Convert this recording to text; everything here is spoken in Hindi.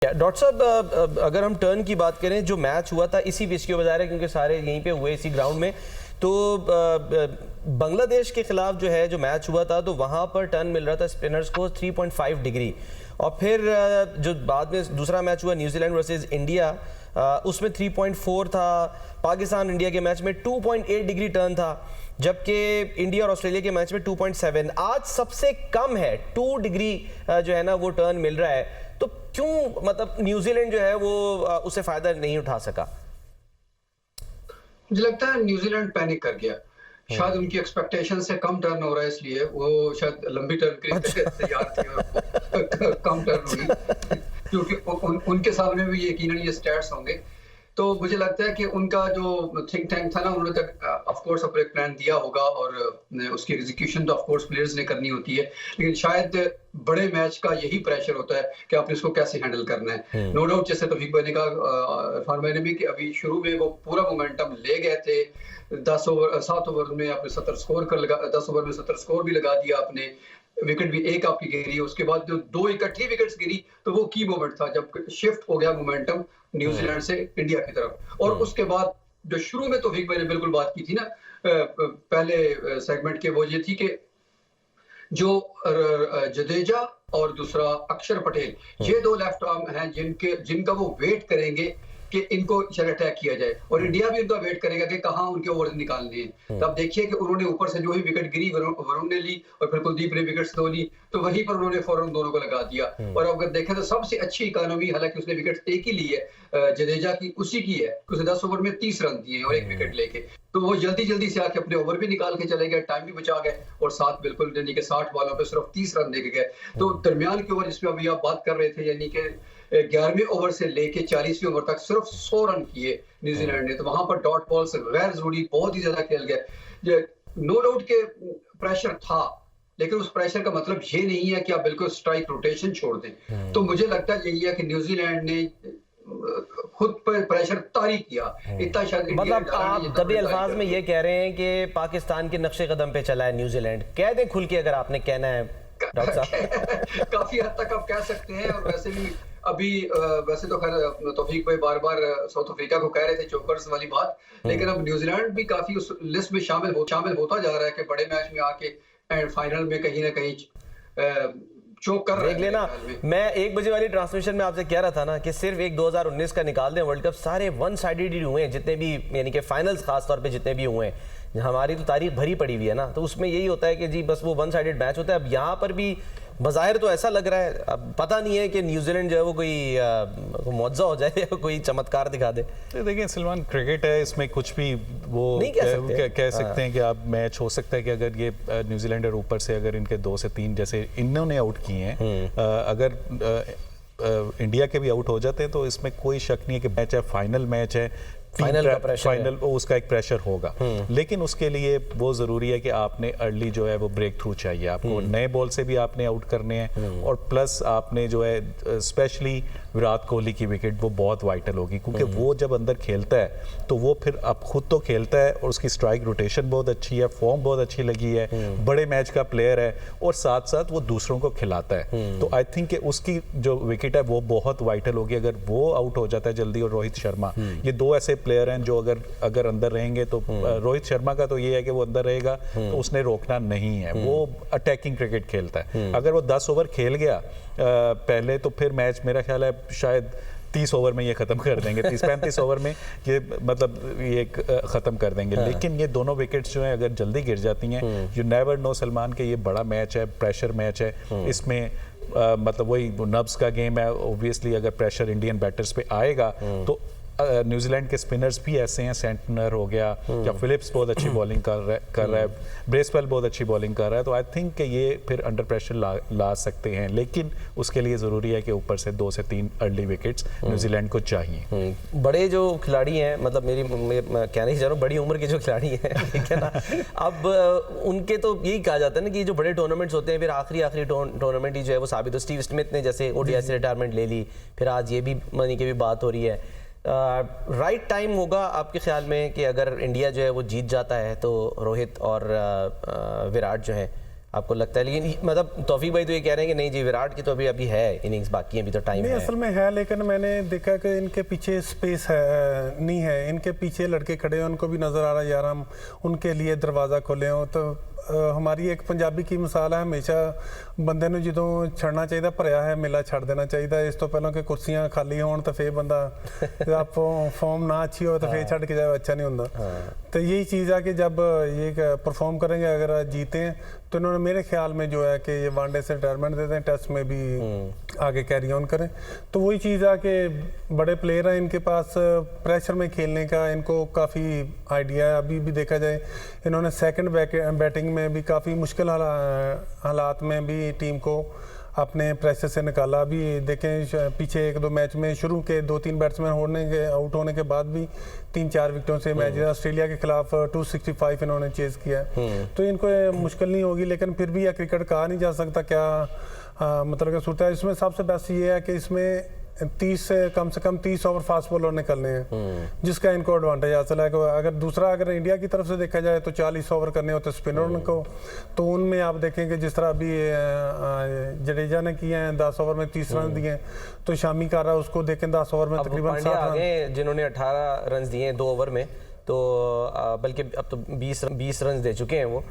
डॉक्टर साहब, अगर हम टर्न की बात करें, जो मैच हुआ था इसी पिच के बजाय, क्योंकि सारे यहीं पे हुए इसी ग्राउंड में, तो बांग्लादेश के खिलाफ जो है जो मैच हुआ था, तो वहाँ पर टर्न मिल रहा था स्पिनर्स को 3.5 डिग्री। और फिर जो बाद में दूसरा मैच हुआ न्यूजीलैंड वर्सेस इंडिया, उसमें 3.4 था। पाकिस्तान इंडिया के मैच में 2.8 डिग्री टर्न था, जबकि इंडिया और ऑस्ट्रेलिया के मैच में 2.7। आज सबसे कम है 2 डिग्री जो है ना वो टर्न मिल रहा है। तो क्यों मतलब न्यूजीलैंड जो है वो उससे फायदा नहीं उठा सका? मुझे लगता है न्यूजीलैंड पैनिक कर गया। शायद उनकी एक्सपेक्टेशन से कम टर्न हो रहा है, इसलिए वो शायद लंबी टर्न के लिए तैयार थी और कम टर्न हुई क्योंकि उनके सामने भी यकीनन ये स्टैट्स होंगे। तो मुझे लगता है कि उनका जो थिंक टैंक था ना, उन्होंने तक ऑफ कोर्स अपना एक प्लान दिया होगा और उसकी एग्जीक्यूशन तो ऑफ कोर्स प्लेयर्स ने करनी होती है, लेकिन शायद बड़े मैच का यही प्रेशर होता है कि आपने इसको कैसे हैंडल करना है। नो डाउट, जैसे तौफीक भाई ने कहा, इरफान भाई ने भी, कि अभी शुरू में वो पूरा मोमेंटम ले गए थे। 7 ओवर में आपने 70 स्कोर कर लगा, 10 ओवर में 70 स्कोर भी लगा दिया आपने। विकेट भी एक आपकी गिरी, उसके बाद जो 2 इकट्ठी विकेट्स गिरी, तो वो की मोमेंट था जब शिफ्ट हो गया मोमेंटम न्यूजीलैंड से इंडिया की तरफ। और उसके बाद जो शुरू में तौफीक भाई ने बिल्कुल बात की थी ना पहले सेगमेंट के, वो ये थी कि जो जडेजा और दूसरा अक्षर पटेल, ये 2 लेफ्ट आर्म हैं जिनका वो वेट करेंगे कि इनको चल अटैक किया जाए, और इंडिया भी उनका वेट करेगा कि कहां उनके ओवर निकालने हैं। तब देखिए कि उन्होंने ऊपर से जो ही विकेट गिरी वरुण ने ली और फिर कुलदीप ने विकेट्स दो ली, तो वहीं पर उन्होंने फौरन दोनों को लगा दिया। और अगर देखें तो सबसे अच्छी इकोनॉमी, हालांकि उसने विकेट एक ही ली है जडेजा की, उसी की है। उसने 10 ओवर में 30 रन दिए और 1 विकेट लेके, तो वो जल्दी से आके अपने ओवर भी निकाल के चले गए, टाइम भी बचा गए, और साथ बिल्कुल यानी कि 60 बॉलों पे सिर्फ 30 रन दे के गए। तो दरमियान के ओवर जिसमें अभी आप बात कर रहे थे, यानी कि 11वें ओवर से लेके 40वें ओवर तक सिर्फ 100 रन किए न्यूजीलैंड ने, तो वहां पर डॉट बॉल्स गैर जरूरी बहुत ही ज्यादा खेल गए। नो डाउट के प्रेशर था, लेकिन उस प्रेशर का मतलब ये नहीं है कि आप बिल्कुल स्ट्राइक रोटेशन छोड़ दें। तो मुझे लगता है यही है कि न्यूजीलैंड ने खुद पर प्रेशर तारी किया। इतना शायद मतलब आप दबे अल्फाज में ये कह रहे हैं कि पाकिस्तान के नक्शे कदम पे चला है न्यूजीलैंड? कह दें खुल के अगर आपने कहना है डॉक्टर साहब। काफी हद तक आप कह सकते हैं। और वैसे भी अभी वैसे तो खैर तौफीक भाई बार-बार साउथ अफ्रीका को कह रहे थे चोकर्स वाली बात, लेकिन अब न्यूजीलैंड भी काफी उस लिस्ट में शामिल होता जा रहा है कि बड़े मैच में आके एंड फाइनल में कहीं ना कहीं चोक कर रहे हैं। देख लेना, मैं 1 बजे वाली ट्रांसमिशन में आपसे कह रहा था ना कि सिर्फ एक 2019 का निकाल दें वर्ल्ड कप, सारे वन साइडेड ही हुए हैं जितने भी, यानी कि फाइनल्स खास तौर पे जितने भी हुए हैं। हमारी तो तारीख भरी पड़ी हुई है ना, तो उसमें यही होता है कि जी बस वो वन साइडेड मैच होता है। अब यहाँ पर भी बज़ाहिर तो ऐसा लग रहा है, अब पता नहीं है कि न्यूजीलैंड जो है वो कोई मुआवजा हो जाए या कोई चमत्कार दिखा दे। तो देखिए सलमान, क्रिकेट है, इसमें कुछ भी वो नहीं कह सकते हैं कि आप मैच हो सकता है कि अगर ये न्यूजीलैंडर ऊपर से अगर इनके 2 से 3 जैसे इन्होंने आउट किए हैं, अगर इंडिया के भी आउट हो जाते हैं तो इसमें कोई शक नहीं है कि मैच है, फाइनल मैच है, फाइनल उसका एक प्रेशर होगा। लेकिन उसके लिए वो जरूरी है कि आपने अर्ली जो है वो ब्रेक थ्रू चाहिए, आपको नए बॉल से भी आपने आउट करने हैं, और प्लस आपने जो है स्पेशली विराट कोहली की विकेट वो बहुत वाइटल होगी, क्योंकि वो जब अंदर खेलता है तो वो फिर अब खुद तो खेलता है और उसकी स्ट्राइक रोटेशन बहुत अच्छी है, फॉर्म बहुत अच्छी लगी है, बड़े मैच का प्लेयर है, और साथ साथ वो दूसरों को खिलाता है। तो आई थिंक उसकी जो विकेट है वो बहुत वाइटल होगी अगर वो आउट हो जाता है जल्दी। और रोहित शर्मा, ये 2 ऐसे प्लेयर हैं जो अगर अंदर रहेंगे तो रोहित शर्मा का तो ये है कि वो अंदर रहेगा तो उसने रोकना नहीं है, वो अटैकिंग क्रिकेट खेलता है। अगर वो 10 ओवर खेल गया पहले, तो फिर मैच मेरा ख्याल है शायद 30 ओवर में ये खत्म कर देंगे, 30-35 ओवर में ये मतलब ये खत्म कर देंगे। लेकिन ये दोनों विकेट्स जो हैं अगर जल्दी गिर जाती हैं, यू नेवर नो सलमान के ये बड़ा मैच है, प्रेशर मैच है, इसमें मतलब वही नब्स का गेम है। ऑब्वियसली अगर प्रेशर इंडियन बैटर्स पे आएगा तो न्यूजीलैंड के स्पिनर्स भी ऐसे हैं, सेंटनर हो गया या फिलिप्स बहुत अच्छी बॉलिंग कर रहा है, ब्रेसवेल बहुत अच्छी बॉलिंग कर रहा है, तो आई थिंक कि ये फिर अंडर प्रेशर ला सकते हैं। लेकिन उसके लिए ज़रूरी है कि ऊपर से 2 से 3 अर्ली विकेट्स न्यूजीलैंड को चाहिए। बड़े जो खिलाड़ी हैं, मतलब मैं कहना ही चाह रहा हूँ, बड़ी उम्र के जो खिलाड़ी हैं, ठीक है ना, अब उनके तो यही कहा जाता है ना कि जो बड़े टूर्नामेंट्स होते हैं फिर आखिरी टूर्नामेंट ही जो है वो साबित हो। स्टीव स्मिथ ने जैसे ओडीआई से रिटायरमेंट ले ली, फिर आज ये भी मनी की भी बात हो रही है। राइट टाइम होगा आपके ख्याल में कि अगर इंडिया जो है वो जीत जाता है तो रोहित और विराट जो है आपको लगता है? लेकिन मतलब तौफीक भाई तो ये कह रहे हैं कि नहीं जी, विराट की तो अभी है इनिंग्स बाकी है, अभी तो टाइम नहीं, है। असल में है, लेकिन मैंने देखा कि इनके पीछे स्पेस है नहीं है, इनके पीछे लड़के खड़े हैं, उनको भी नज़र आ रहा है यार हम उनके लिए दरवाज़ा खोले हो। तो हमारी एक पंजाबी की मिसाल है, हमेशा ਬੰਦੇ ਨੂੰ ਜਦੋਂ ਛੱਡਣਾ ਚਾਹੀਦਾ ਭਰਿਆ ਹੈ ਮੇਲਾ ਛੱਡ ਦੇਣਾ ਚਾਹੀਦਾ, ਇਸ ਤੋਂ ਪਹਿਲਾਂ ਕਿ ਕੁਰਸੀਆਂ ਖਾਲੀ ਹੋਣ ਤਾਂ ਫੇਰ ਬੰਦਾ आप फॉर्म ना अच्छी हो तो फिर छड़ के जाए अच्छा नहीं होता। तो यही चीज़ है कि जब ये परफॉर्म करेंगे, अगर जीते हैं तो इन्होंने मेरे ख्याल में जो है कि ये वनडे से रिटायरमेंट देते हैं, टेस्ट में भी आगे कैरी ऑन करें। तो वही चीज़ है कि बड़े प्लेयर हैं इनके पास, प्रेशर में खेलने का इनको काफ़ी आइडिया है। अभी भी देखा जाए इन्होंने सेकंड बैटिंग में भी काफ़ी मुश्किल हालात में भी टीम को अपने प्रेशर से निकाला। अभी देखें पीछे 1-2 मैच में शुरू के 2-3 बैट्समैन आउट होने के बाद भी 3-4 विकेटों से मैच ऑस्ट्रेलिया के खिलाफ 265 इन्होंने चेज किया है। तो इनको ये मुश्किल नहीं होगी, लेकिन फिर भी यह क्रिकेट कहा नहीं जा सकता क्या मतलब क्या सूरत है। इसमें सबसे बेस्ट ये है कि इसमें 30 से कम 30 ओवर फास्ट बॉलर निकलने हैं, जिसका इनको एडवांटेज हासिल है। अगर इंडिया की तरफ से देखा जाए तो 40 ओवर करने होते स्पिनर को, तो उनमें आप देखेंगे जिस तरह अभी जडेजा ने किए हैं 10 ओवर में 30 रन दिए, तो शामी कर रहा है उसको देखें 10 ओवर में तकरीबन 60 रन, जिन्होंने 18 रन दिए 2 ओवर में, तो बल्कि अब तो 20 रन दे चुके हैं वो।